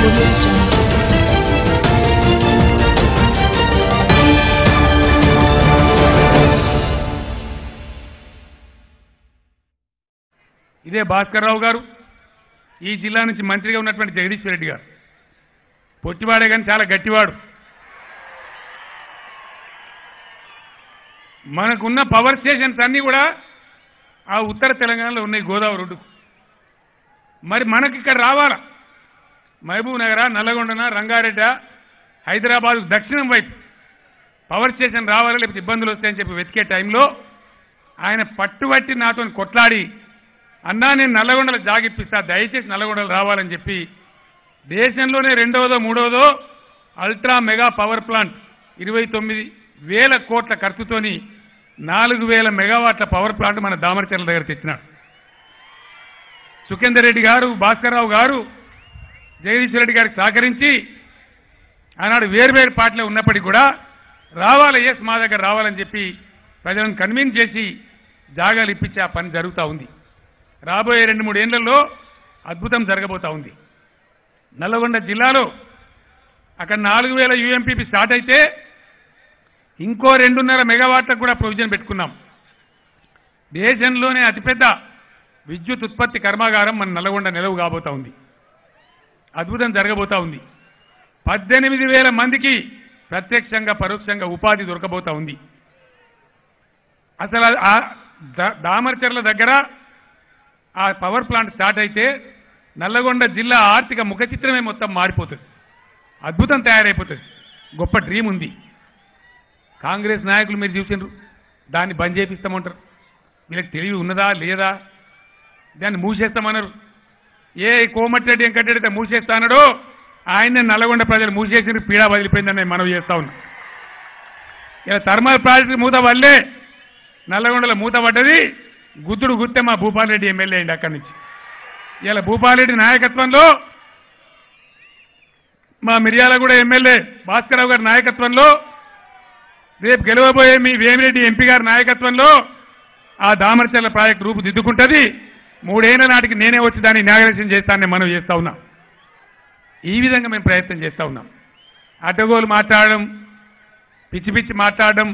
ఇదే భాస్కర్ రావు గారు ఈ జిల్లా నుంచి మంత్రిగా ఉన్నటువంటి జగదీశ్వర్ రెడ్డి గారు పొట్టివాడే కానీ చాలా గట్టివాడు. మనకున్న పవర్ స్టేషన్స్ అన్నీ కూడా ఆ ఉత్తర తెలంగాణలో ఉన్నాయి గోదావరి ఒడ్డుకు. మరి మనకి ఇక్కడ రావాలా మహబూబ్ నగర, నల్లగొండన, రంగారెడ్డి, హైదరాబాద్ దక్షిణం వైపు పవర్ స్టేషన్ రావాలా లేకపోతే ఇబ్బందులు వస్తాయని చెప్పి వెతికే టైంలో ఆయన పట్టుబట్టి నాతో కొట్లాడి అన్నా నేను నల్లగొండలో జాగిప్పిస్తా, దయచేసి నల్లగొండలు రావాలని చెప్పి దేశంలోనే రెండవదో మూడవదో అల్ట్రా మెగా పవర్ ప్లాంట్ 29,000 కోట్ల ఖర్చుతోని 4,000 మెగావాట్ల పవర్ ప్లాంట్ మన దామరచర్ల దగ్గర తెచ్చినాడు. సుఖేందర్ రెడ్డి గారు, భాస్కర్ రావు గారు, జగదీశ్వర్ రెడ్డి గారికి సహకరించి ఆనాడు వేర్వేరు పార్టీలో ఉన్నప్పటికీ కూడా రావాలి, ఎస్ మా దగ్గర రావాలని చెప్పి ప్రజలను కన్విన్స్ చేసి జాగాలు ఇప్పించే ఆ పని జరుగుతూ ఉంది. రాబోయే 2-3 ఏళ్లలో అద్భుతం జరగబోతా ఉంది. నల్లగొండ జిల్లాలో అక్కడ 4,000 యూఎంపీపీ స్టార్ట్ అయితే ఇంకో 2.5 మెగావాట్లకు కూడా ప్రొవిజన్ పెట్టుకున్నాం. దేశంలోనే అతిపెద్ద విద్యుత్ ఉత్పత్తి కర్మాగారం మన నల్లగొండ నిలవు కాబోతా ఉంది. అద్భుతం జరగబోతా ఉంది. 18,000 మందికి ప్రత్యక్షంగా పరోక్షంగా ఉపాధి దొరకబోతా ఉంది. అసలు దామరచర్ల దగ్గర ఆ పవర్ ప్లాంట్ స్టార్ట్ అయితే నల్లగొండ జిల్లా ఆర్థిక ముఖ చిత్రమే మొత్తం మారిపోతుంది. అద్భుతం తయారైపోతుంది. గొప్ప డ్రీమ్ ఉంది. కాంగ్రెస్ నాయకులు మీరు చూసినారు, దాన్ని బంద్ చేపిస్తామంటారు. వీళ్ళకి తెలివి ఉన్నదా లేదా? దాన్ని మూసేస్తామన్నారు. ఏ కోమటిరెడ్డి వెంకటరెడ్డి మూసేస్తానడో ఆయనే నల్లగొండ ప్రజలు మూసేసి పీడా వదిలిపోయిందని మనం చేస్తా ఉన్నాం. ఇలా థర్మల్ ప్రాజెక్టు మూత వల్లే నల్లగొండలో మూత పడ్డది. గుద్దుడు గుత్తే మా భూపాలరెడ్డి ఎమ్మెల్యే అయింది అక్కడి నుంచి. ఇలా భూపాలరెడ్డి నాయకత్వంలో మా మిర్యాలగూడ ఎమ్మెల్యే భాస్కరరావు గారి నాయకత్వంలో రేపు గెలవబోయే మీ వేమిరెడ్డి ఎంపీ గారి నాయకత్వంలో ఆ దామరచర్ల ప్రాజెక్టు రూపుదిద్దుకుంటుంది. 3 ఏళ్ల నాటికి నేనే వచ్చి దాన్ని ఇనాగరేషన్ చేస్తానని మనం చేస్తా ఉన్నాం. ఈ విధంగా మేము ప్రయత్నం చేస్తా ఉన్నాం. అడ్డగోలు మాట్లాడడం, పిచ్చి పిచ్చి మాట్లాడడం,